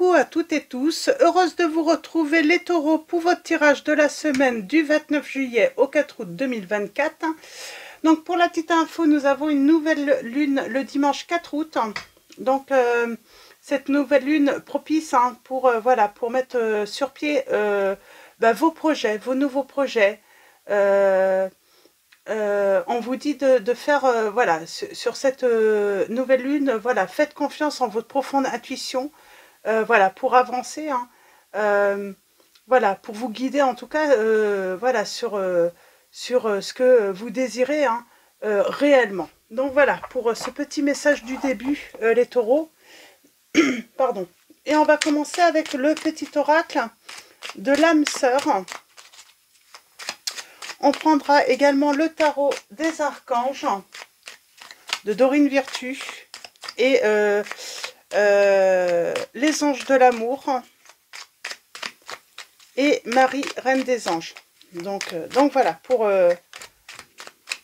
Coucou à toutes et tous, heureuse de vous retrouver les taureaux pour votre tirage de la semaine du 29 juillet au 4 août 2024. Donc pour la petite info, nous avons une nouvelle lune le dimanche 4 août. Donc cette nouvelle lune propice pour, voilà, pour mettre sur pied vos projets, vos nouveaux projets. On vous dit de faire, voilà, sur cette nouvelle lune, voilà, faites confiance en votre profonde intuition. Voilà, pour avancer, voilà, pour vous guider en tout cas, voilà, sur ce que vous désirez réellement. Donc voilà, pour ce petit message du début, les taureaux, pardon. Et on va commencer avec le petit oracle de l'âme sœur. On prendra également le tarot des archanges de Dorine Virtue et les anges de l'amour et Marie, reine des anges. Donc voilà,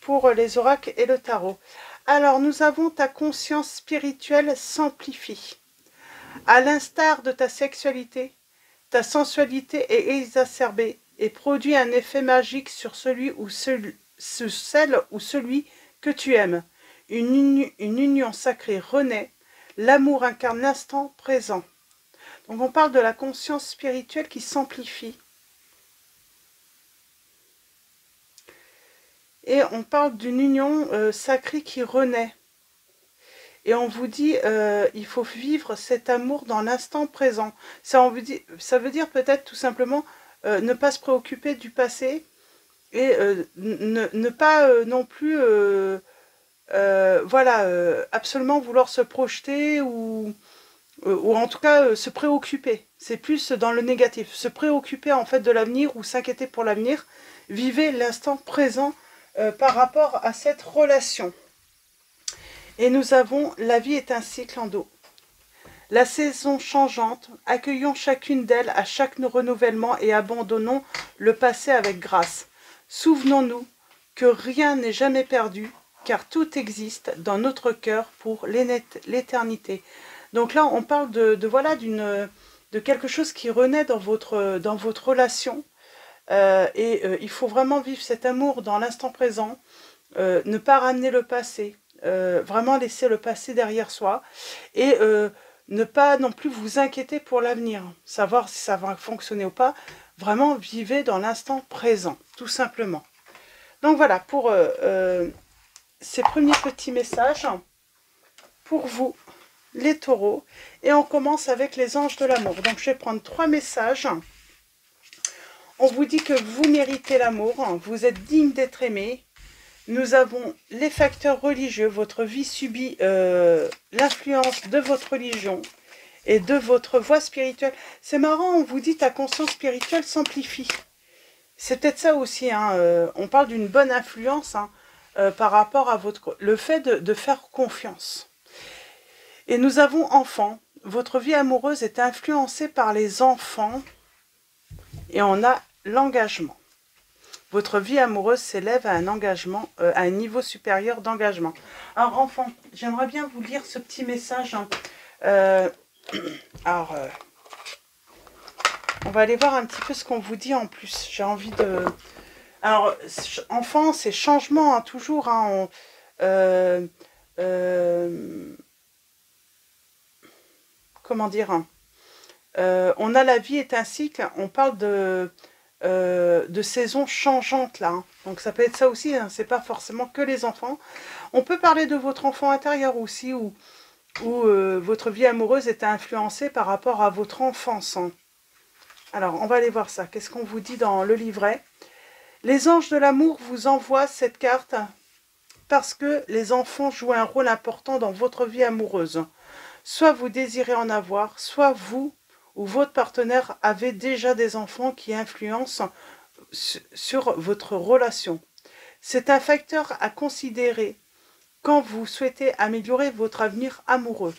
pour les oracles et le tarot. Alors, nous avons ta conscience spirituelle s'amplifie. À l'instar de ta sexualité, ta sensualité est exacerbée et produit un effet magique sur celle ou celui que tu aimes. Une union sacrée renaît. L'amour incarne l'instant présent. Donc on parle de la conscience spirituelle qui s'amplifie. Et on parle d'une union sacrée qui renaît. Et on vous dit, il faut vivre cet amour dans l'instant présent. Ça veut dire peut-être tout simplement ne pas se préoccuper du passé et ne pas non plus, voilà, absolument vouloir se projeter ou en tout cas se préoccuper. C'est plus dans le négatif. Se préoccuper en fait de l'avenir ou s'inquiéter pour l'avenir. Vivez l'instant présent par rapport à cette relation. Et nous avons la vie est un cycle en dos. La saison changeante, accueillons chacune d'elles à chaque renouvellement et abandonnons le passé avec grâce. Souvenons-nous que rien n'est jamais perdu, car tout existe dans notre cœur pour l'éternité. Donc là, on parle voilà, de quelque chose qui renaît dans votre relation. Il faut vraiment vivre cet amour dans l'instant présent, ne pas ramener le passé, vraiment laisser le passé derrière soi et ne pas non plus vous inquiéter pour l'avenir, savoir si ça va fonctionner ou pas. Vraiment, vivez dans l'instant présent, tout simplement. Donc voilà, pour ces premiers petits messages pour vous, les taureaux. Et on commence avec les anges de l'amour. Donc je vais prendre 3 messages. On vous dit que vous méritez l'amour, vous êtes digne d'être aimé. Nous avons les facteurs religieux. Votre vie subit l'influence de votre religion et de votre voie spirituelle. C'est marrant, on vous dit ta conscience spirituelle s'amplifie. C'est peut-être ça aussi. On parle d'une bonne influence par rapport à le fait de faire confiance. Et nous avons enfants. Votre vie amoureuse est influencée par les enfants. Et on a l'engagement. Votre vie amoureuse s'élève à un engagement, à un niveau supérieur d'engagement. Alors, enfants, j'aimerais bien vous lire ce petit message. On va aller voir un petit peu ce qu'on vous dit en plus. J'ai envie de... Alors, enfants, c'est changement, toujours. Comment dire, on a la vie est un cycle. On parle de saisons changeantes là. Donc ça peut être ça aussi. C'est pas forcément que les enfants. On peut parler de votre enfant intérieur aussi, où votre vie amoureuse est influencée par rapport à votre enfance. Alors, on va aller voir ça. Qu'est-ce qu'on vous dit dans le livret? Les anges de l'amour vous envoient cette carte parce que les enfants jouent un rôle important dans votre vie amoureuse. Soit vous désirez en avoir, soit vous ou votre partenaire avez déjà des enfants qui influencent sur votre relation. C'est un facteur à considérer quand vous souhaitez améliorer votre avenir amoureux.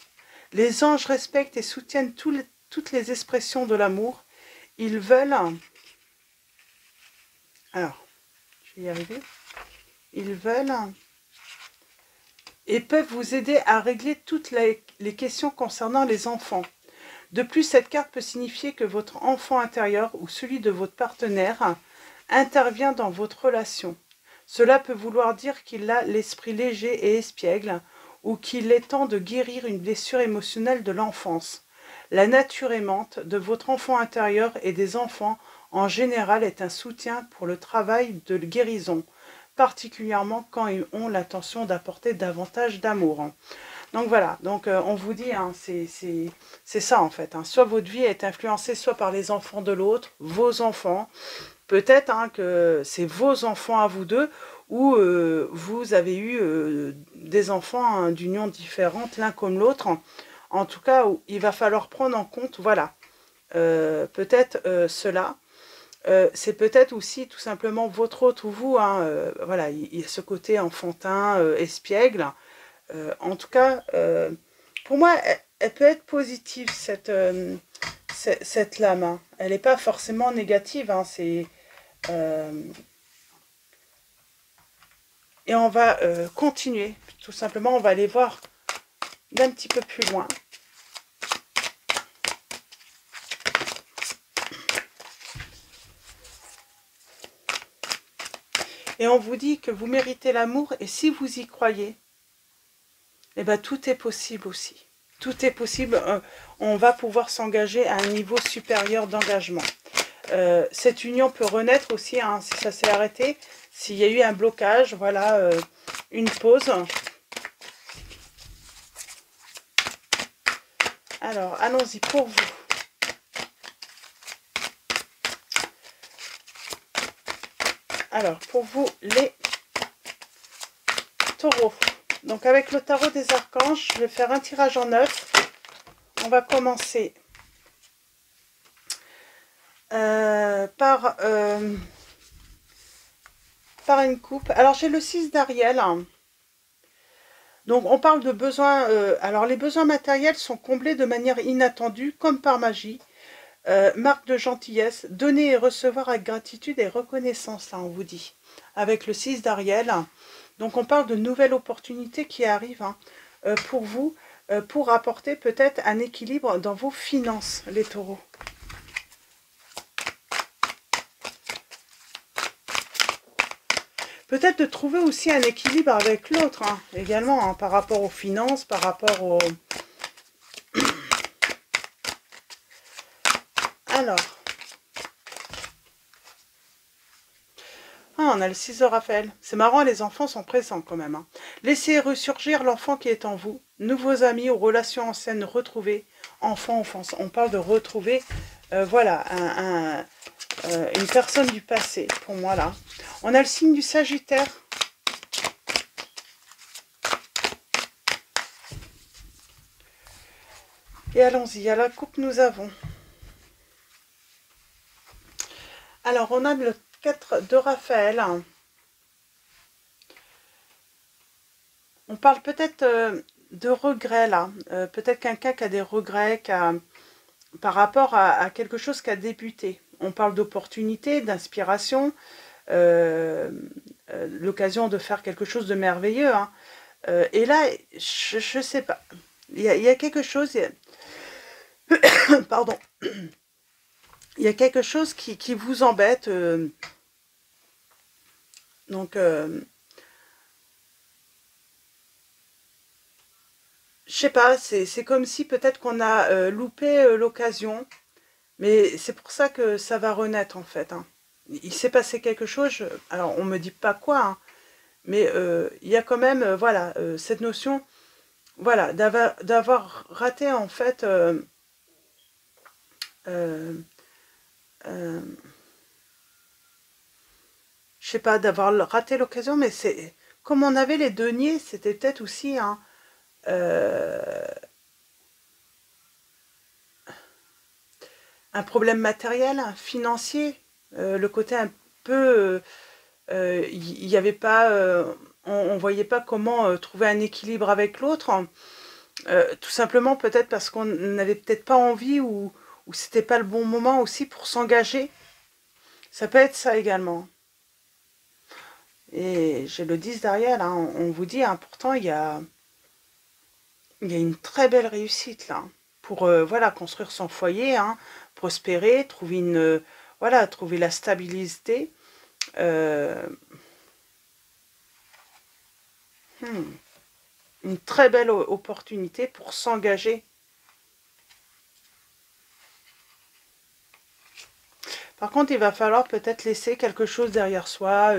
Les anges respectent et soutiennent toutes les expressions de l'amour. Ils veulent... Alors, je vais y arriver. Ils veulent... et peuvent vous aider à régler toutes les questions concernant les enfants. De plus, cette carte peut signifier que votre enfant intérieur ou celui de votre partenaire intervient dans votre relation. Cela peut vouloir dire qu'il a l'esprit léger et espiègle, ou qu'il est temps de guérir une blessure émotionnelle de l'enfance. La nature aimante de votre enfant intérieur et des enfants en général est un soutien pour le travail de guérison, particulièrement quand ils ont l'intention d'apporter davantage d'amour. Donc voilà, donc on vous dit, hein, c'est ça en fait. Hein. Soit votre vie est influencée soit par les enfants de l'autre, vos enfants, peut-être hein, que c'est vos enfants à vous deux, ou vous avez eu des enfants hein, d'unions différentes l'un comme l'autre. En tout cas, il va falloir prendre en compte, voilà, peut-être cela. C'est peut-être aussi tout simplement votre autre ou vous, hein, voilà, il y a ce côté enfantin, espiègle. En tout cas, pour moi, elle peut être positive, cette lame. Hein. Elle n'est pas forcément négative, hein, et on va continuer, tout simplement, on va aller voir d'un petit peu plus loin. Et on vous dit que vous méritez l'amour, et si vous y croyez, eh ben, tout est possible aussi. Tout est possible, on va pouvoir s'engager à un niveau supérieur d'engagement. Cette union peut renaître aussi, hein, si ça s'est arrêté, s'il y a eu un blocage, voilà, une pause. Alors, allons-y pour vous. Alors, pour vous, les taureaux. Donc, avec le tarot des archanges, je vais faire un tirage en 9. On va commencer par une coupe. Alors, j'ai le 6 d'Ariel. Donc, on parle de besoins. Alors, les besoins matériels sont comblés de manière inattendue, comme par magie. Marque de gentillesse, donner et recevoir avec gratitude et reconnaissance, là on vous dit, avec le 6 d'Ariel. Donc on parle de nouvelles opportunités qui arrivent hein, pour vous, pour apporter peut-être un équilibre dans vos finances, les taureaux. Peut-être de trouver aussi un équilibre avec l'autre, hein, également, hein, par rapport aux finances, par rapport aux... Alors... Ah, on a le 6 de Raphaël. C'est marrant, les enfants sont présents quand même. Hein. Laissez ressurgir l'enfant qui est en vous. Nouveaux amis ou relations anciennes retrouvées. Enfant, enfance. On parle de retrouver, voilà, une personne du passé, pour moi, là. On a le signe du Sagittaire. Et allons-y, à la coupe, nous avons. Alors, on a le 4 de Raphaël. On parle peut-être de regrets, là. Peut-être quelqu'un qui a des regrets par rapport à quelque chose qui a débuté. On parle d'opportunité, d'inspiration, l'occasion de faire quelque chose de merveilleux. Hein. Et là, je ne sais pas. Il y a quelque chose... Pardon. Il y a quelque chose qui vous embête. Donc, je sais pas, c'est comme si peut-être qu'on a loupé l'occasion. Mais c'est pour ça que ça va renaître, en fait. Hein. Il s'est passé quelque chose, alors on me dit pas quoi, hein, mais il y a quand même, voilà, cette notion, voilà, d'avoir raté, en fait... je sais pas, d'avoir raté l'occasion, mais c'est comme on avait les deniers, c'était peut-être aussi hein, un problème matériel, financier, le côté un peu, il n'y avait pas, on voyait pas comment trouver un équilibre avec l'autre, tout simplement peut-être parce qu'on n'avait peut-être pas envie ou c'était pas le bon moment aussi pour s'engager. Ça peut être ça également. Et j'ai le 10 derrière, là, on vous dit, hein, pourtant, il y a une très belle réussite, là, pour voilà, construire son foyer, hein, prospérer, trouver voilà, trouver la stabilité. Une très belle opportunité pour s'engager. Par contre, il va falloir peut-être laisser quelque chose derrière soi,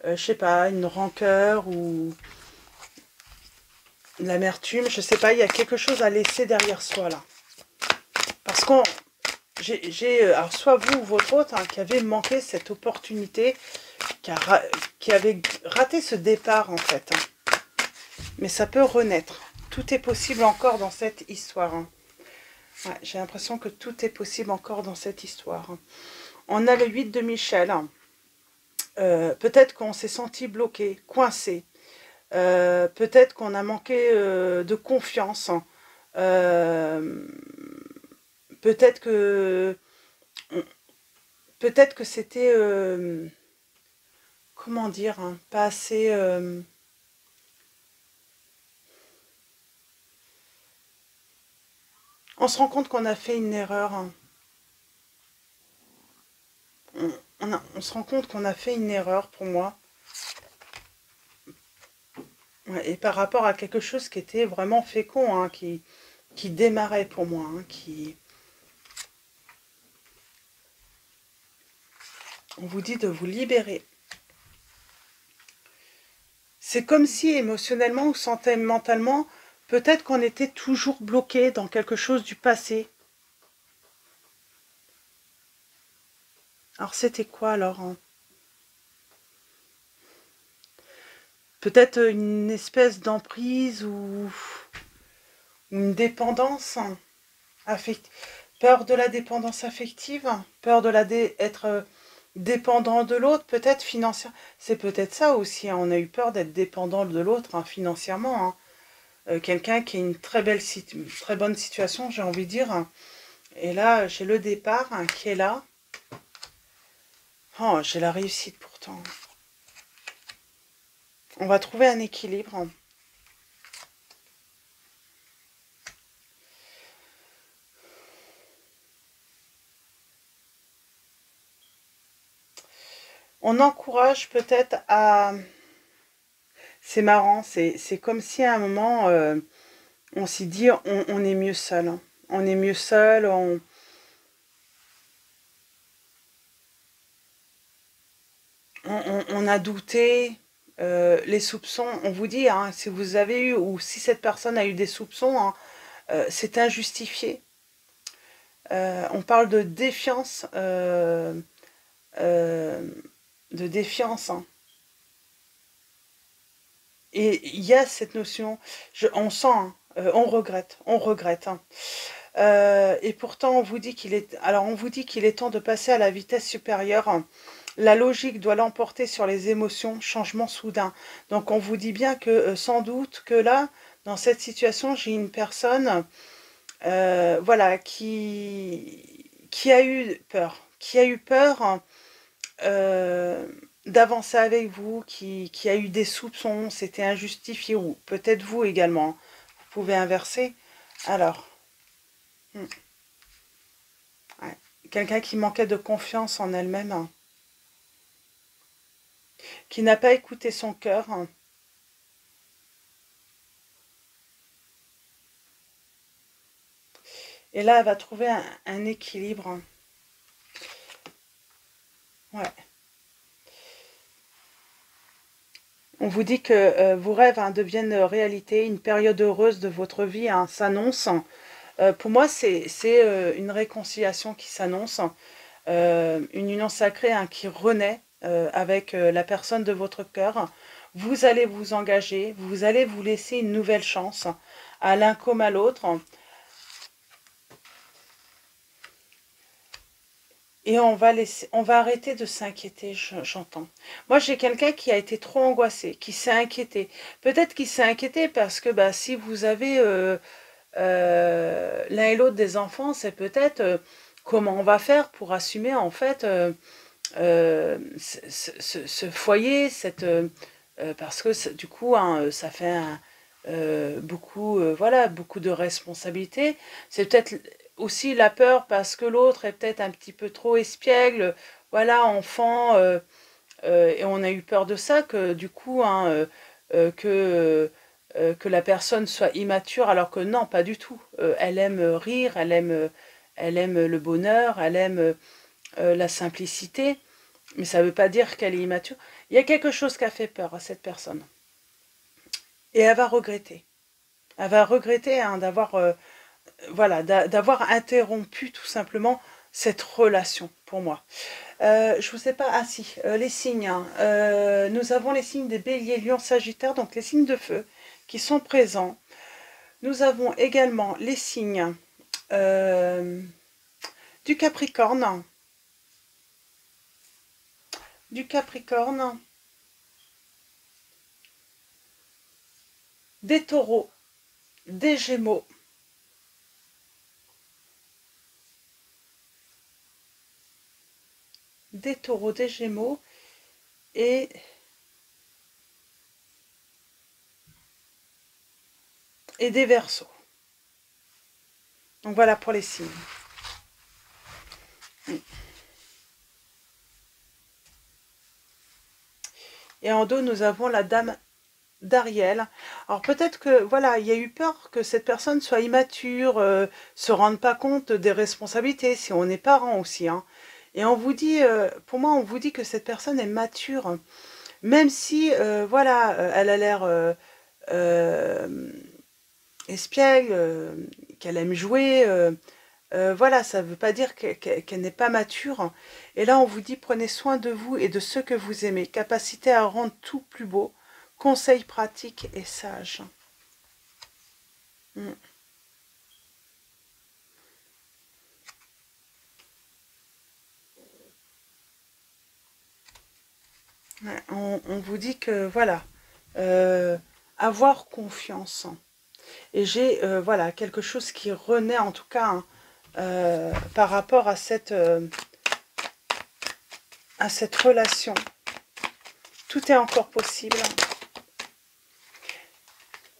je sais pas, une rancœur ou l'amertume, je sais pas, il y a quelque chose à laisser derrière soi là. Parce qu'on, alors soit vous ou votre autre hein, qui avez manqué cette opportunité, qui avait raté ce départ en fait. Hein. Mais ça peut renaître. Tout est possible encore dans cette histoire. Hein. Ouais, j'ai l'impression que tout est possible encore dans cette histoire. Hein. On a le 8 de Michel. Peut-être qu'on s'est senti bloqué, coincé. Peut-être qu'on a manqué de confiance. Peut-être que c'était comment dire, hein, pas assez on se rend compte qu'on a fait une erreur. Hein. On se rend compte qu'on a fait une erreur pour moi. Ouais, et par rapport à quelque chose qui était vraiment fécond, hein, qui démarrait pour moi, hein, on vous dit de vous libérer. C'est comme si émotionnellement ou sentimentalement, peut-être qu'on était toujours bloqué dans quelque chose du passé. Alors c'était quoi alors hein? Peut-être une espèce d'emprise ou une dépendance affective. Peur de la dépendance affective, peur de être dépendant de l'autre, peut-être financièrement. C'est peut-être ça aussi, hein. On a eu peur d'être dépendant de l'autre hein, financièrement. Hein. Quelqu'un qui a une très bonne situation, j'ai envie de dire. Hein. Et là, j'ai le départ hein, qui est là. Oh, j'ai la réussite pourtant. On va trouver un équilibre. On encourage peut-être à... C'est marrant, c'est comme si à un moment, on s'est dit on est mieux seul. Hein. On est mieux seul, on a douté, les soupçons, on vous dit, hein, si vous avez eu, ou si cette personne a eu des soupçons, hein, c'est injustifié. On parle de défiance, euh, de défiance. Hein. Et il y a cette notion, on sent, hein, on regrette, on regrette. Hein. Et pourtant, on vous dit on vous dit qu'il est temps de passer à la vitesse supérieure. Hein. La logique doit l'emporter sur les émotions, changement soudain. Donc on vous dit bien que sans doute que là, dans cette situation, j'ai une personne voilà, qui a eu peur euh, d'avancer avec vous, qui a eu des soupçons, c'était injustifié, ou peut-être vous également. Vous pouvez inverser. Alors, ouais. Quelqu'un qui manquait de confiance en elle-même. Hein. Qui n'a pas écouté son cœur. Hein. Et là, elle va trouver un équilibre. Hein. Ouais. On vous dit que vos rêves hein, deviennent réalité, une période heureuse de votre vie hein, s'annonce. Pour moi, c'est une réconciliation qui s'annonce, une union sacrée hein, qui renaît avec la personne de votre cœur. Vous allez vous engager, vous allez vous laisser une nouvelle chance à l'un comme à l'autre. Et on va arrêter de s'inquiéter, j'entends. Moi, j'ai quelqu'un qui a été trop angoissé, qui s'est inquiété. Peut-être qu'il s'est inquiété parce que bah, si vous avez l'un et l'autre des enfants, c'est peut-être comment on va faire pour assumer en fait ce foyer, parce que du coup, hein, ça fait voilà, beaucoup de responsabilités. C'est peut-être aussi la peur parce que l'autre est peut-être un petit peu trop espiègle, voilà, enfant, et on a eu peur de ça, que du coup, hein, que la personne soit immature, alors que non, pas du tout. Elle aime rire, elle aime le bonheur, elle aime la simplicité, mais ça ne veut pas dire qu'elle est immature. Il y a quelque chose qui a fait peur à cette personne. Et elle va regretter. Elle va regretter, hein, d'avoir voilà, d'avoir interrompu tout simplement cette relation pour moi. Je vous sais pas, ah si, les signes, hein. Nous avons les signes des béliers, lions, sagittaires, donc les signes de feu qui sont présents. Nous avons également les signes du Capricorne, du Capricorne, des taureaux, des gémeaux, des taureaux, des gémeaux et des verseaux. Donc voilà pour les signes. Et en dos, nous avons la dame d'Ariel. Alors peut-être que, voilà, il y a eu peur que cette personne soit immature, se rende pas compte des responsabilités, si on est parent aussi, hein. Et on vous dit, pour moi, on vous dit que cette personne est mature, même si, voilà, elle a l'air espiègle, qu'elle aime jouer, voilà, ça ne veut pas dire qu'elle n'est pas mature. Et là, on vous dit, prenez soin de vous et de ceux que vous aimez. Capacité à rendre tout plus beau. Conseils pratiques et sages. Mm. Ouais, on vous dit que, voilà, avoir confiance. Et j'ai, voilà, quelque chose qui renaît, en tout cas, hein, par rapport à cette relation. Tout est encore possible.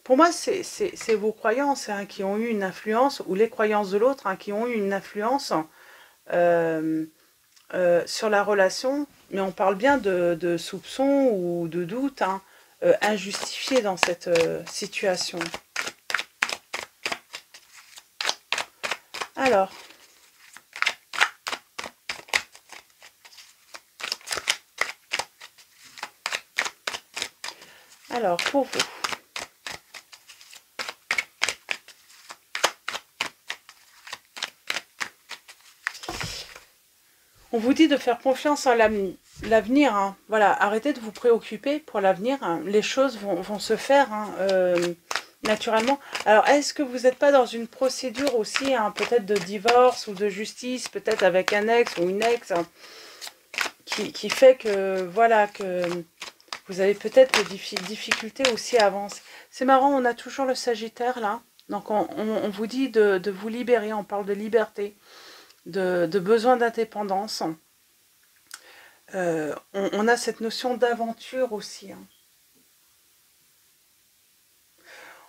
Pour moi, c'est vos croyances, hein, qui ont eu une influence, ou les croyances de l'autre, hein, qui ont eu une influence sur la relation. Mais on parle bien de soupçons ou de doutes, hein, injustifiés dans cette situation. Alors, pour vous. On vous dit de faire confiance en l'avenir, hein. Voilà, arrêtez de vous préoccuper pour l'avenir, hein. Les choses vont se faire, hein, naturellement. Alors, est-ce que vous n'êtes pas dans une procédure aussi, hein, peut-être de divorce ou de justice, peut-être avec un ex ou une ex, hein, qui fait que, voilà, que vous avez peut-être des difficultés aussi à avancer. C'est marrant, on a toujours le Sagittaire, là. Donc, on vous dit de vous libérer, on parle de liberté, de besoin d'indépendance. On a cette notion d'aventure aussi, hein.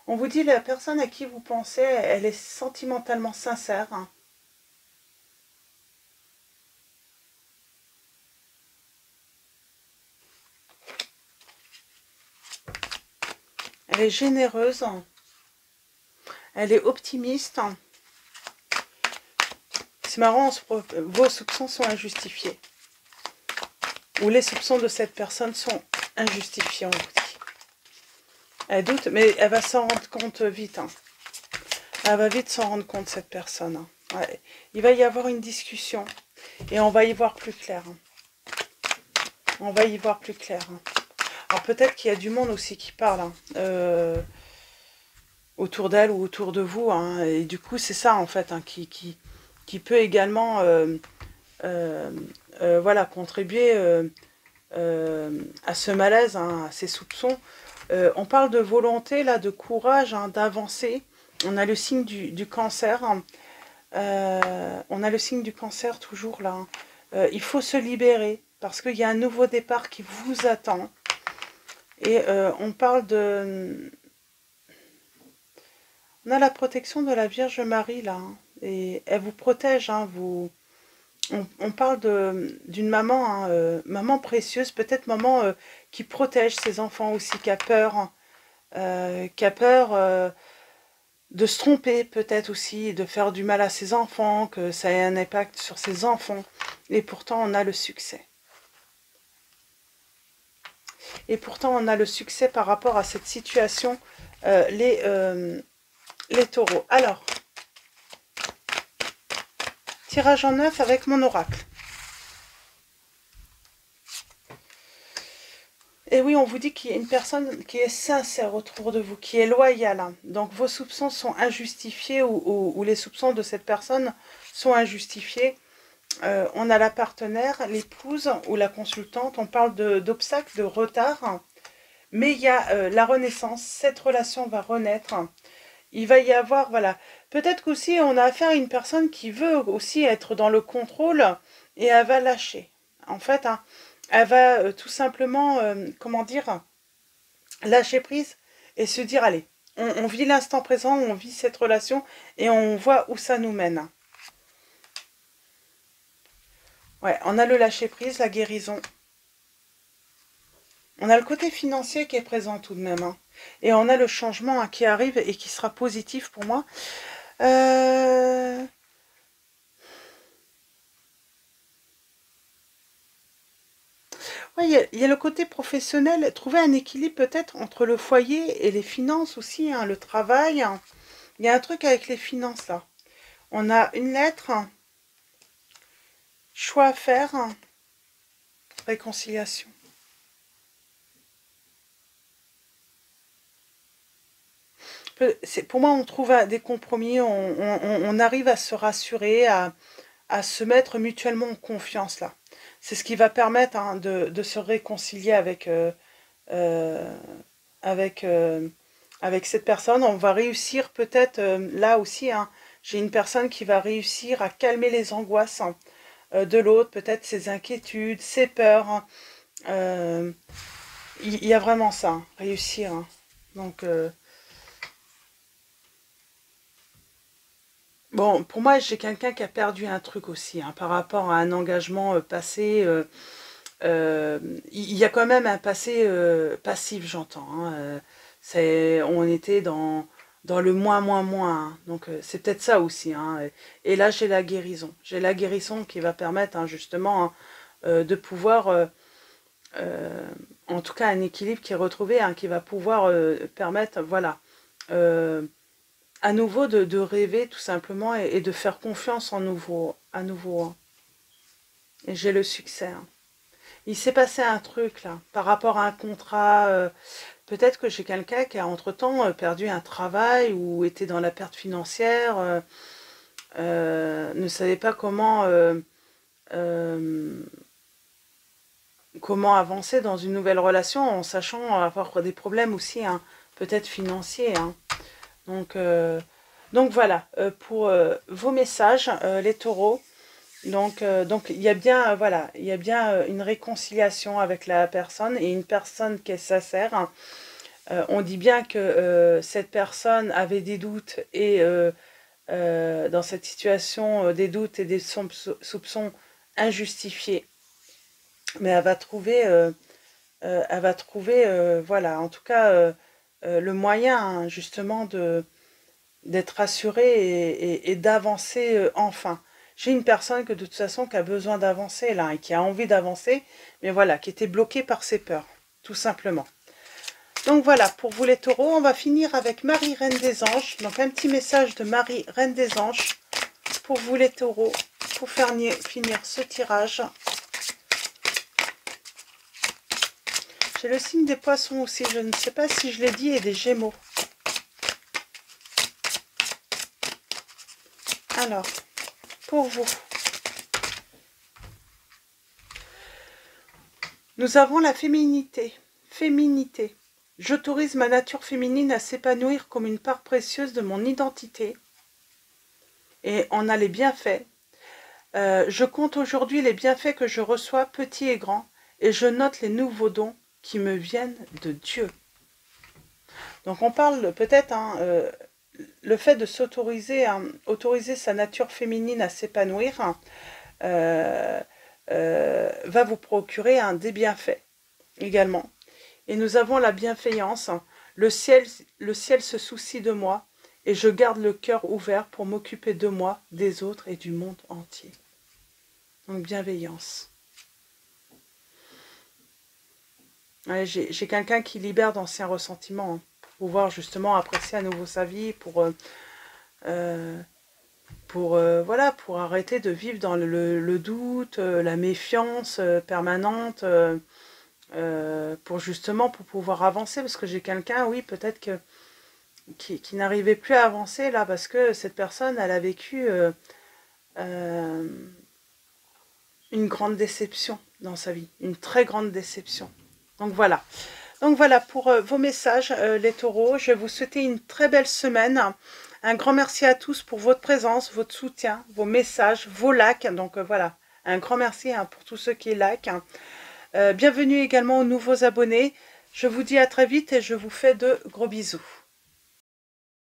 On vous dit, la personne à qui vous pensez, elle est sentimentalement sincère, hein. Elle est généreuse, elle est optimiste. C'est marrant, vos soupçons sont injustifiés. Ou les soupçons de cette personne sont injustifiés, on vous dit. Elle doute, mais elle va s'en rendre compte vite, hein. Elle va vite s'en rendre compte, cette personne, hein. Ouais. Il va y avoir une discussion et on va y voir plus clair, hein. On va y voir plus clair, hein. Alors peut-être qu'il y a du monde aussi qui parle, hein, autour d'elle ou autour de vous, hein. Et du coup c'est ça en fait, hein, qui peut également voilà, contribuer à ce malaise, hein, à ces soupçons. On parle de volonté, là, de courage, hein, d'avancer. On a le signe du cancer, hein. On a le signe du cancer toujours là, hein. Il faut se libérer parce qu'il y a un nouveau départ qui vous attend. Et on parle On a la protection de la Vierge Marie, là. Et elle vous protège, on parle d'une maman, maman précieuse, peut-être maman qui protège ses enfants aussi, qui a peur de se tromper peut-être aussi, de faire du mal à ses enfants, que ça ait un impact sur ses enfants. Et pourtant, on a le succès. Et pourtant, on a le succès par rapport à cette situation, les taureaux. Alors, tirage en neuf avec mon oracle. Et oui, on vous dit qu'il y a une personne qui est sincère autour de vous, qui est loyale. Hein. Donc vos soupçons sont injustifiés ou les soupçons de cette personne sont injustifiés. On a la partenaire, l'épouse ou la consultante. On parle d'obstacles, de retard. Mais il y a la renaissance. Cette relation va renaître. Il va y avoir, voilà. Peut-être qu'aussi on a affaire à une personne qui veut aussi être dans le contrôle et elle va lâcher. En fait, hein, elle va tout simplement, comment dire, lâcher prise et se dire, allez, on vit l'instant présent, on vit cette relation et on voit où ça nous mène. Ouais, on a le lâcher prise, la guérison. On a le côté financier qui est présent tout de même. Hein. Et on a le changement qui arrive et qui sera positif pour moi. Ouais, il y a le côté professionnel, trouver un équilibre peut-être entre le foyer et les finances aussi, hein, le travail. Hein. Il y a un truc avec les finances là. On a une lettre, choix à faire, réconciliation. Pour moi, on trouve des compromis, on arrive à se rassurer, à se mettre mutuellement en confiance là. C'est ce qui va permettre hein, de se réconcilier euh, avec, euh, avec cette personne. On va réussir peut-être, là aussi, hein, j'ai une personne qui va réussir à calmer les angoisses hein, de l'autre, peut-être ses inquiétudes, ses peurs. Hein. Il y a vraiment ça, hein, réussir. Hein. Donc, bon, pour moi, j'ai quelqu'un qui a perdu un truc aussi, hein, par rapport à un engagement passé. Il y a quand même un passé passif, j'entends. Hein, on était dans le moins, moins, moins. Hein, donc, c'est peut-être ça aussi. Hein, et là, j'ai la guérison. J'ai la guérison qui va permettre, hein, justement, hein, de pouvoir, en tout cas, un équilibre qui est retrouvé, hein, qui va pouvoir permettre, voilà, à nouveau de rêver tout simplement et de faire confiance à nouveau. Hein. Et j'ai le succès. Hein. Il s'est passé un truc là, par rapport à un contrat. Peut-être que j'ai quelqu'un qui a entre-temps perdu un travail ou était dans la perte financière, ne savait pas comment avancer dans une nouvelle relation en sachant avoir des problèmes aussi, hein, peut-être financiers. Hein. Donc voilà, pour vos messages, les taureaux. Donc il y a bien, voilà, il y a bien une réconciliation avec la personne et une personne qui est sincère. Hein. On dit bien que cette personne avait des doutes et dans cette situation, des doutes et des soupçons injustifiés. Mais elle va trouver, voilà, en tout cas, le moyen hein, justement d'être rassurée et d'avancer enfin. J'ai une personne que de toute façon qui a besoin d'avancer là et qui a envie d'avancer, mais voilà, qui était bloquée par ses peurs, tout simplement. Donc voilà, pour vous les taureaux, on va finir avec Marie, Reine des Anges. Donc un petit message de Marie, Reine des Anges, pour vous les taureaux, pour finir ce tirage. J'ai le signe des poissons aussi, je ne sais pas si je l'ai dit, et des gémeaux. Alors, pour vous, nous avons la féminité. Féminité. J'autorise ma nature féminine à s'épanouir comme une part précieuse de mon identité. Et on a les bienfaits. Je compte aujourd'hui les bienfaits que je reçois, petits et grands, et je note les nouveaux dons qui me viennent de Dieu. Donc on parle peut-être, hein, le fait de s'autoriser, autoriser sa nature féminine à s'épanouir, va vous procurer des bienfaits également. Et nous avons la bienveillance. Le ciel se soucie de moi et je garde le cœur ouvert pour m'occuper de moi, des autres et du monde entier. Donc bienveillance. Ouais, j'ai quelqu'un qui libère d'anciens ressentiments, hein, pour pouvoir justement apprécier à nouveau sa vie, voilà, pour arrêter de vivre dans le doute, la méfiance permanente, pour pouvoir avancer, parce que j'ai quelqu'un, oui, peut-être qui n'arrivait plus à avancer là, parce que cette personne, elle a vécu une grande déception dans sa vie, une très grande déception. Donc voilà. Donc voilà pour vos messages, les taureaux. Je vais vous souhaiter une très belle semaine. Un grand merci à tous pour votre présence, votre soutien, vos messages, vos likes. Donc voilà, un grand merci pour tous ceux qui likent. Bienvenue également aux nouveaux abonnés. Je vous dis à très vite et je vous fais de gros bisous.